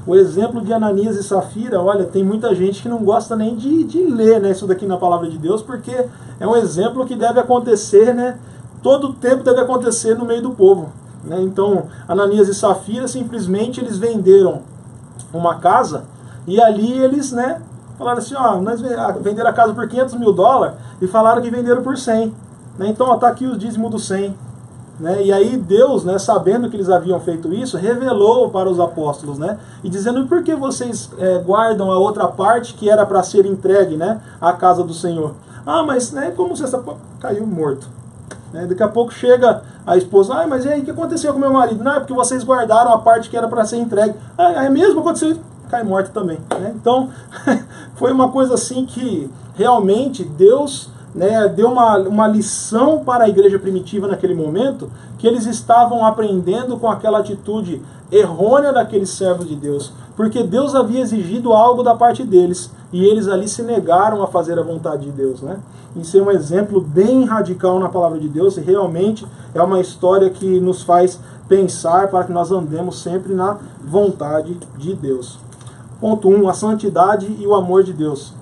O exemplo de Ananias e Safira, olha, tem muita gente que não gosta nem de ler, isso daqui na palavra de Deus, porque é um exemplo que deve acontecer, todo o tempo deve acontecer no meio do povo. Então, Ananias e Safira, simplesmente eles venderam uma casa, e ali eles falaram assim, nós venderam a casa por $500 mil e falaram que venderam por 100. Então, está aqui o dízimo do 100. E aí Deus, sabendo que eles haviam feito isso, revelou para os apóstolos, e dizendo: por que vocês guardam a outra parte que era para ser entregue, à casa do Senhor? Mas como você caiu morto. Daqui a pouco chega a esposa: mas e aí, o que aconteceu com meu marido? Não, é porque vocês guardaram a parte que era para ser entregue. É mesmo? Aconteceu? Cai morto também. Então, foi uma coisa assim que realmente Deus deu uma lição para a igreja primitiva naquele momento, que eles estavam aprendendo com aquela atitude errônea daqueles servos de Deus, porque Deus havia exigido algo da parte deles, e eles ali se negaram a fazer a vontade de Deus. Isso é um exemplo bem radical na palavra de Deus, e realmente é uma história que nos faz pensar para que nós andemos sempre na vontade de Deus. Ponto 1, a santidade e o amor de Deus.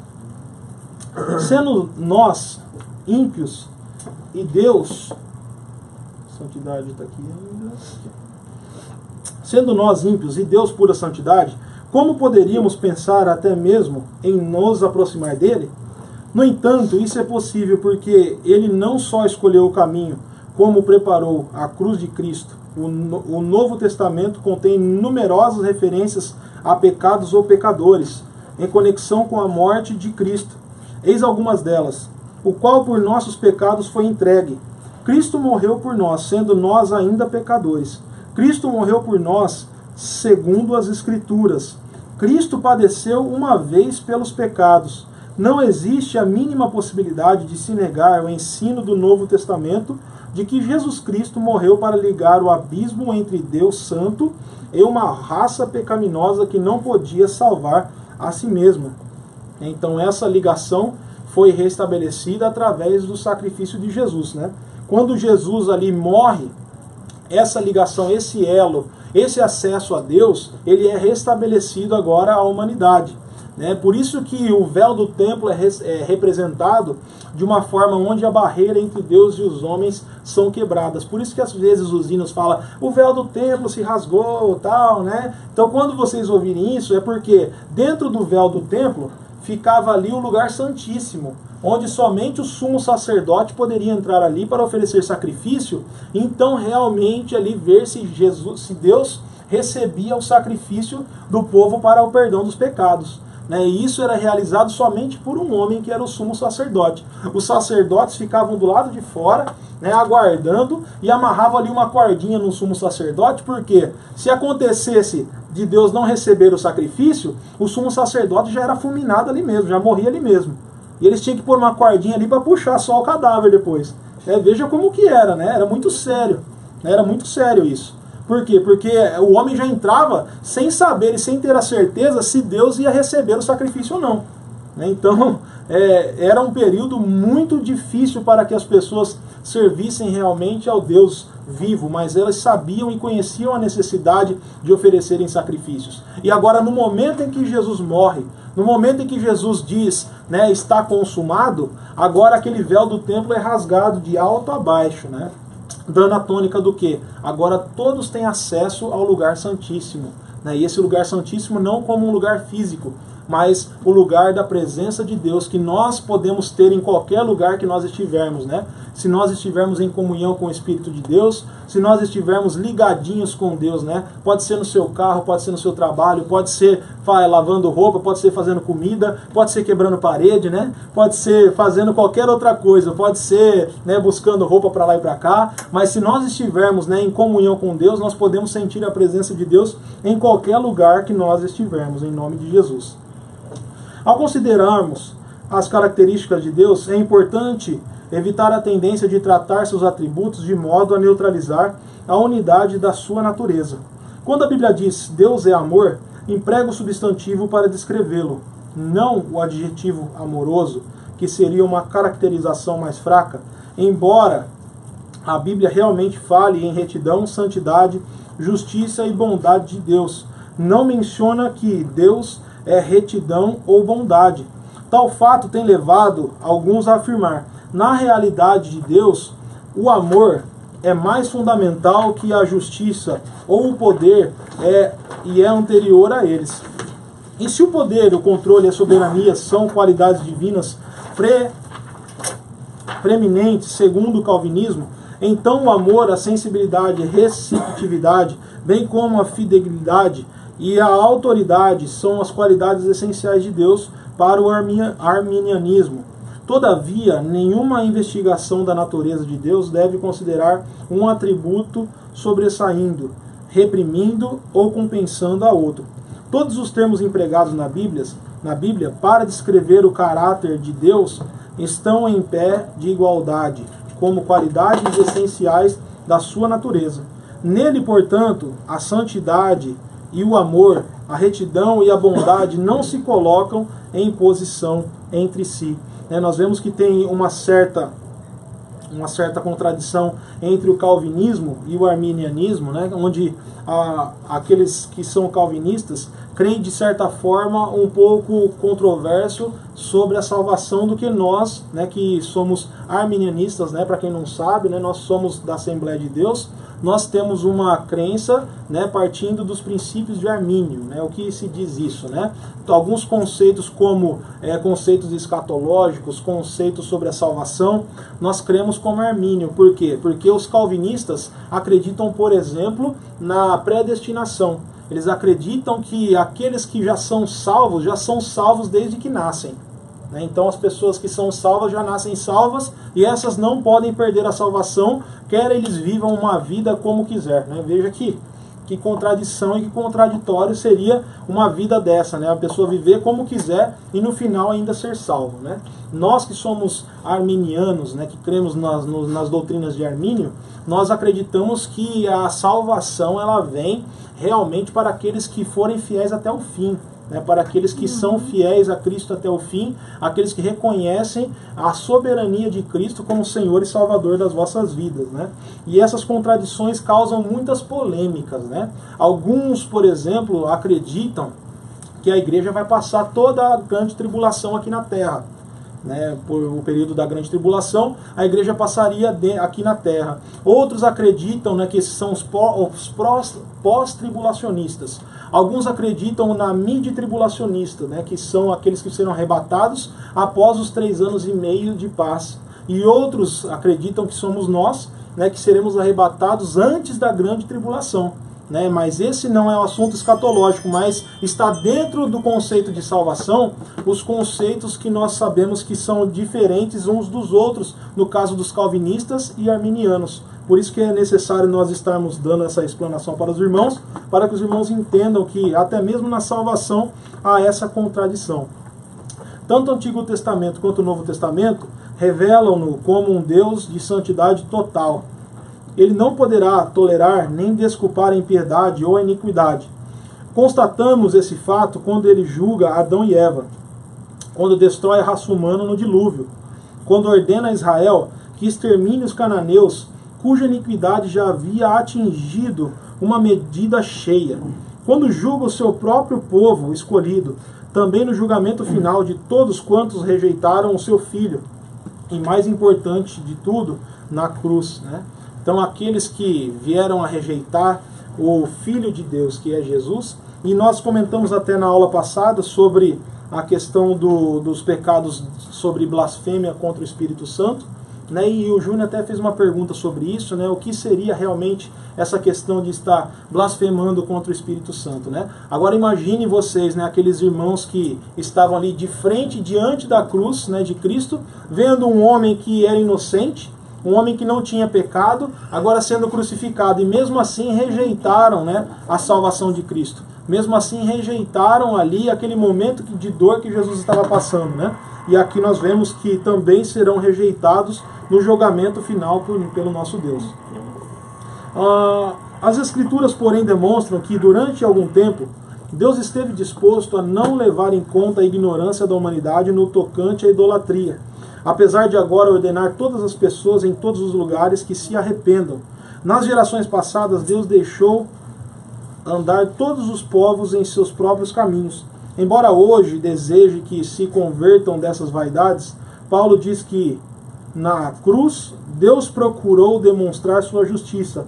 Sendo nós ímpios e Deus, santidade está aqui ainda. Sendo nós ímpios e Deus pura santidade, como poderíamos pensar até mesmo em nos aproximar dele? No entanto, isso é possível porque ele não só escolheu o caminho, como preparou a cruz de Cristo. O Novo Testamento contém numerosas referências a pecados ou pecadores, em conexão com a morte de Cristo. Eis algumas delas: o qual por nossos pecados foi entregue. Cristo morreu por nós, sendo nós ainda pecadores. Cristo morreu por nós, segundo as Escrituras. Cristo padeceu uma vez pelos pecados. Não existe a mínima possibilidade de se negar o ensino do Novo Testamento de que Jesus Cristo morreu para ligar o abismo entre Deus Santo e uma raça pecaminosa que não podia salvar a si mesma. Então essa ligação foi restabelecida através do sacrifício de Jesus. Quando Jesus ali morre, essa ligação, esse elo, esse acesso a Deus, ele é restabelecido agora à humanidade. Por isso que o véu do templo é representado de uma forma onde a barreira entre Deus e os homens são quebradas. Por isso que às vezes os hinos falam: o véu do templo se rasgou, tal, Então quando vocês ouvirem isso, é porque dentro do véu do templo ficava ali o lugar santíssimo, onde somente o sumo sacerdote poderia entrar ali para oferecer sacrifício, e então realmente ali ver se Deus recebia o sacrifício do povo para o perdão dos pecados. E isso era realizado somente por um homem, que era o sumo sacerdote. Os sacerdotes ficavam do lado de fora, aguardando, e amarravam ali uma cordinha no sumo sacerdote, porque se acontecesse de Deus não receber o sacrifício, o sumo sacerdote já era fulminado ali mesmo, já morria ali mesmo. E eles tinham que pôr uma cordinha ali para puxar só o cadáver depois. Veja como que era, Era muito sério. Era muito sério isso. Por quê? Porque o homem já entrava sem saber e sem ter a certeza se Deus ia receber o sacrifício ou não. Então, era um período muito difícil para que as pessoas servissem realmente ao Deus vivo, mas elas sabiam e conheciam a necessidade de oferecerem sacrifícios. E agora, no momento em que Jesus morre, no momento em que Jesus diz, está consumado, agora aquele véu do templo é rasgado de alto a baixo, dando a tônica do que? Agora todos têm acesso ao lugar santíssimo. E esse lugar santíssimo não como um lugar físico, mas o lugar da presença de Deus, que nós podemos ter em qualquer lugar que nós estivermos. Se nós estivermos em comunhão com o Espírito de Deus, se nós estivermos ligadinhos com Deus, pode ser no seu carro, pode ser no seu trabalho, pode ser lavando roupa, pode ser fazendo comida, pode ser quebrando parede, pode ser fazendo qualquer outra coisa, pode ser buscando roupa para lá e para cá, mas se nós estivermos em comunhão com Deus, nós podemos sentir a presença de Deus em qualquer lugar que nós estivermos, em nome de Jesus. Ao considerarmos as características de Deus, é importante evitar a tendência de tratar seus atributos de modo a neutralizar a unidade da sua natureza. Quando a Bíblia diz Deus é amor, emprega o substantivo para descrevê-lo, não o adjetivo amoroso, que seria uma caracterização mais fraca, embora a Bíblia realmente fale em retidão, santidade, justiça e bondade de Deus. Não menciona que Deus é retidão ou bondade. Tal fato tem levado alguns a afirmar: na realidade de Deus, o amor é mais fundamental que a justiça, ou o poder é anterior a eles. E se o poder, o controle e a soberania são qualidades divinas preeminentes segundo o calvinismo, então o amor, a sensibilidade, a receptividade, bem como a fidelidade e a autoridade são as qualidades essenciais de Deus para o arminianismo. Todavia, nenhuma investigação da natureza de Deus deve considerar um atributo sobressaindo, reprimindo ou compensando a outro. Todos os termos empregados na Bíblia para descrever o caráter de Deus estão em pé de igualdade, como qualidades essenciais da sua natureza. Nele, portanto, a santidade e o amor, a retidão e a bondade não se colocam em posição entre si. Nós vemos que tem uma certa contradição entre o calvinismo e o arminianismo, onde aqueles que são calvinistas creem de certa forma um pouco controverso sobre a salvação do que nós, que somos arminianistas, para quem não sabe, nós somos da Assembleia de Deus. Nós temos uma crença partindo dos princípios de Armínio. O que se diz isso? Então, alguns conceitos como conceitos escatológicos, conceitos sobre a salvação, nós cremos como Armínio. Por quê? Porque os calvinistas acreditam, por exemplo, na predestinação. Eles acreditam que aqueles que já são salvos desde que nascem. Então as pessoas que são salvas já nascem salvas e essas não podem perder a salvação, quer eles vivam uma vida como quiser. Veja que contradição e que contraditório seria uma vida dessa, a pessoa viver como quiser e no final ainda ser salvo. Nós que somos arminianos, que cremos nas doutrinas de Armínio, nós acreditamos que a salvação ela vem realmente para aqueles que forem fiéis até o fim. Para aqueles que são fiéis a Cristo até o fim, aqueles que reconhecem a soberania de Cristo como Senhor e Salvador das vossas vidas. E essas contradições causam muitas polêmicas. Alguns, por exemplo, acreditam que a igreja vai passar toda a grande tribulação aqui na terra. Por o período da grande tribulação, a igreja passaria aqui na terra. Outros acreditam que esses são os pós-tribulacionistas. Alguns acreditam na mid-tribulacionista, que são aqueles que serão arrebatados após os 3 anos e meio de paz. E outros acreditam que somos nós, que seremos arrebatados antes da grande tribulação. Mas esse não é o assunto escatológico, mas está dentro do conceito de salvação os conceitos que nós sabemos que são diferentes uns dos outros, no caso dos calvinistas e arminianos. Por isso que é necessário nós estarmos dando essa explanação para os irmãos, para que os irmãos entendam que até mesmo na salvação há essa contradição. Tanto o Antigo Testamento quanto o Novo Testamento revelam-no como um Deus de santidade total. Ele não poderá tolerar nem desculpar a impiedade ou a iniquidade. Constatamos esse fato quando ele julga Adão e Eva, quando destrói a raça humana no dilúvio, quando ordena a Israel que extermine os cananeus, cuja iniquidade já havia atingido uma medida cheia, quando julga o seu próprio povo escolhido, também no julgamento final de todos quantos rejeitaram o seu filho, e mais importante de tudo, na cruz. Então aqueles que vieram a rejeitar o Filho de Deus, que é Jesus, e nós comentamos até na aula passada sobre a questão dos pecados sobre blasfêmia contra o Espírito Santo, e o Júnior até fez uma pergunta sobre isso, o que seria realmente essa questão de estar blasfemando contra o Espírito Santo. Agora imagine vocês, aqueles irmãos que estavam ali de frente, diante da cruz de Cristo, vendo um homem que era inocente, um homem que não tinha pecado, agora sendo crucificado, e mesmo assim rejeitaram a salvação de Cristo. Mesmo assim rejeitaram ali aquele momento de dor que Jesus estava passando. e aqui nós vemos que também serão rejeitados no julgamento final pelo nosso Deus. As Escrituras, porém, demonstram que durante algum tempo Deus esteve disposto a não levar em conta a ignorância da humanidade no tocante à idolatria, apesar de agora ordenar todas as pessoas em todos os lugares que se arrependam. Nas gerações passadas, Deus deixou andar todos os povos em seus próprios caminhos. Embora hoje deseje que se convertam dessas vaidades, Paulo diz que na cruz Deus procurou demonstrar sua justiça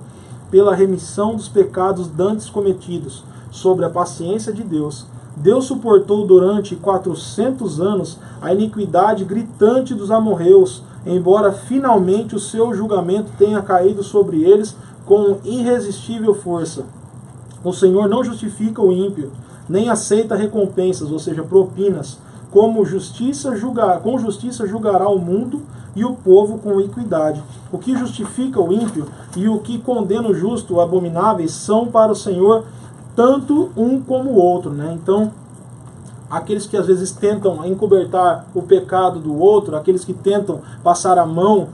pela remissão dos pecados dantes cometidos, sobre a paciência de Deus. Deus suportou durante 400 anos a iniquidade gritante dos amorreus, embora finalmente o seu julgamento tenha caído sobre eles com irresistível força. O Senhor não justifica o ímpio, nem aceita recompensas, ou seja, propinas. Com justiça julgará o mundo e o povo com equidade. O que justifica o ímpio e o que condena o justo, o abomináveis, são para o Senhor tanto um como o outro, né? Então, aqueles que às vezes tentam encobertar o pecado do outro, aqueles que tentam passar a mão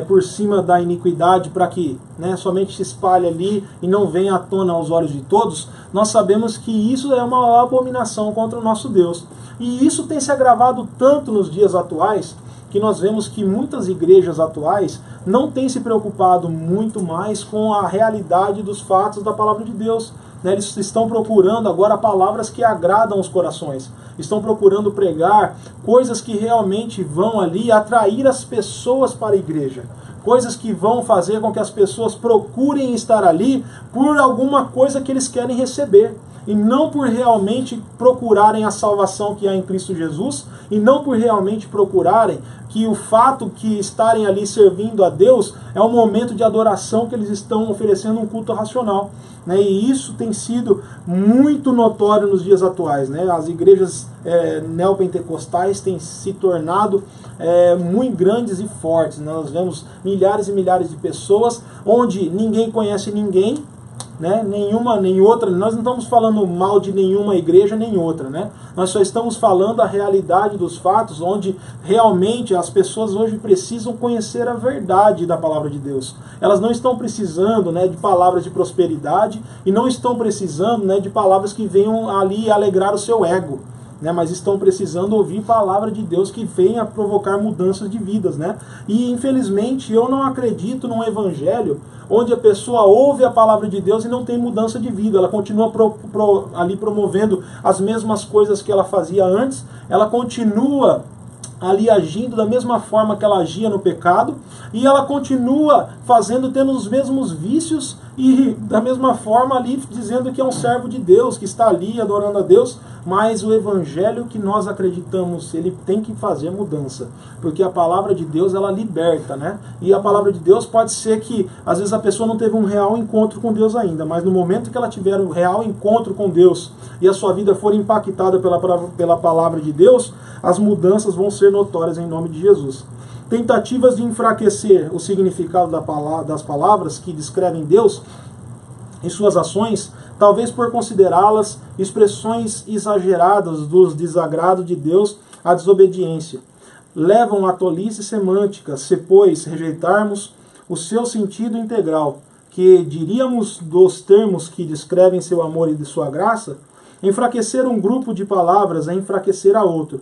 por cima da iniquidade para que, né, somente se espalhe ali e não venha à tona aos olhos de todos, nós sabemos que isso é uma abominação contra o nosso Deus. E isso tem se agravado tanto nos dias atuais, que nós vemos que muitas igrejas atuais não têm se preocupado muito mais com a realidade dos fatos da palavra de Deus. Eles estão procurando agora palavras que agradam os corações. Estão procurando pregar coisas que realmente vão ali atrair as pessoas para a igreja. Coisas que vão fazer com que as pessoas procurem estar ali por alguma coisa que eles querem receber. E não por realmente procurarem a salvação que há em Cristo Jesus, e não por realmente procurarem que o fato que estarem ali servindo a Deus é um momento de adoração que eles estão oferecendo um culto racional. Né? E isso tem sido muito notório nos dias atuais. Né? As igrejas neopentecostais têm se tornado muito grandes e fortes. Né? Nós vemos milhares e milhares de pessoas onde ninguém conhece ninguém, né? Nenhuma nem outra. Nós não estamos falando mal de nenhuma igreja nem outra, né? Nós só estamos falando a realidade dos fatos, onde realmente as pessoas hoje precisam conhecer a verdade da palavra de Deus. Elas não estão precisando, né, de palavras de prosperidade e não estão precisando, né, de palavras que venham ali alegrar o seu ego, né, mas estão precisando ouvir palavra de Deus que venha provocar mudanças de vidas, né? E infelizmente eu não acredito num evangelho onde a pessoa ouve a palavra de Deus e não tem mudança de vida. Ela continua ali promovendo as mesmas coisas que ela fazia antes, ela continua ali agindo da mesma forma que ela agia no pecado, e ela continua tendo os mesmos vícios, e da mesma forma ali dizendo que é um servo de Deus, que está ali adorando a Deus. Mas o evangelho que nós acreditamos, ele tem que fazer mudança, porque a palavra de Deus, ela liberta, né? E a palavra de Deus pode ser que às vezes a pessoa não teve um real encontro com Deus ainda, mas no momento que ela tiver um real encontro com Deus e a sua vida for impactada pela palavra de Deus, as mudanças vão ser notórias em nome de Jesus. Tentativas de enfraquecer o significado das palavras que descrevem Deus e suas ações, talvez por considerá-las expressões exageradas dos desagrados de Deus à desobediência, levam à tolice semântica, se, pois, rejeitarmos o seu sentido integral, que diríamos dos termos que descrevem seu amor e de sua graça. Enfraquecer um grupo de palavras é enfraquecer a outro.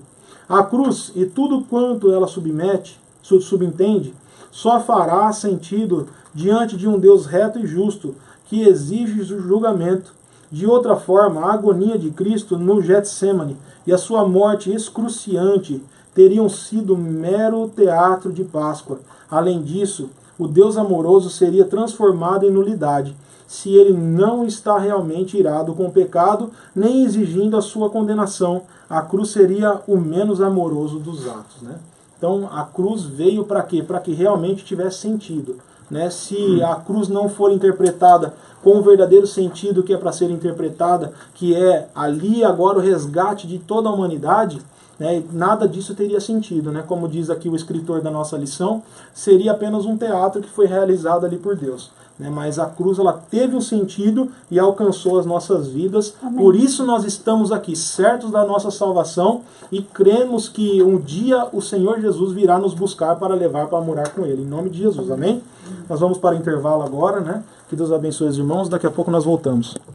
A cruz e tudo quanto ela subentende, só fará sentido diante de um Deus reto e justo, que exige o julgamento. De outra forma, a agonia de Cristo no Getsemane e a sua morte excruciante teriam sido mero teatro de Páscoa. Além disso, o Deus amoroso seria transformado em nulidade, se ele não está realmente irado com o pecado, nem exigindo a sua condenação. A cruz seria o menos amoroso dos atos, né? Então, a cruz veio para quê? Para que realmente tivesse sentido. Né? Se a cruz não for interpretada com o verdadeiro sentido que é para ser interpretada, que é ali agora o resgate de toda a humanidade, né, nada disso teria sentido, né? Como diz aqui o escritor da nossa lição, seria apenas um teatro que foi realizado ali por Deus. Né? Mas a cruz ela teve um sentido e alcançou as nossas vidas. Amém. Por isso nós estamos aqui, certos da nossa salvação, e cremos que um dia o Senhor Jesus virá nos buscar para levar para morar com Ele. Em nome de Jesus, amém? Nós vamos para o intervalo agora, né? Que Deus abençoe os irmãos, daqui a pouco nós voltamos.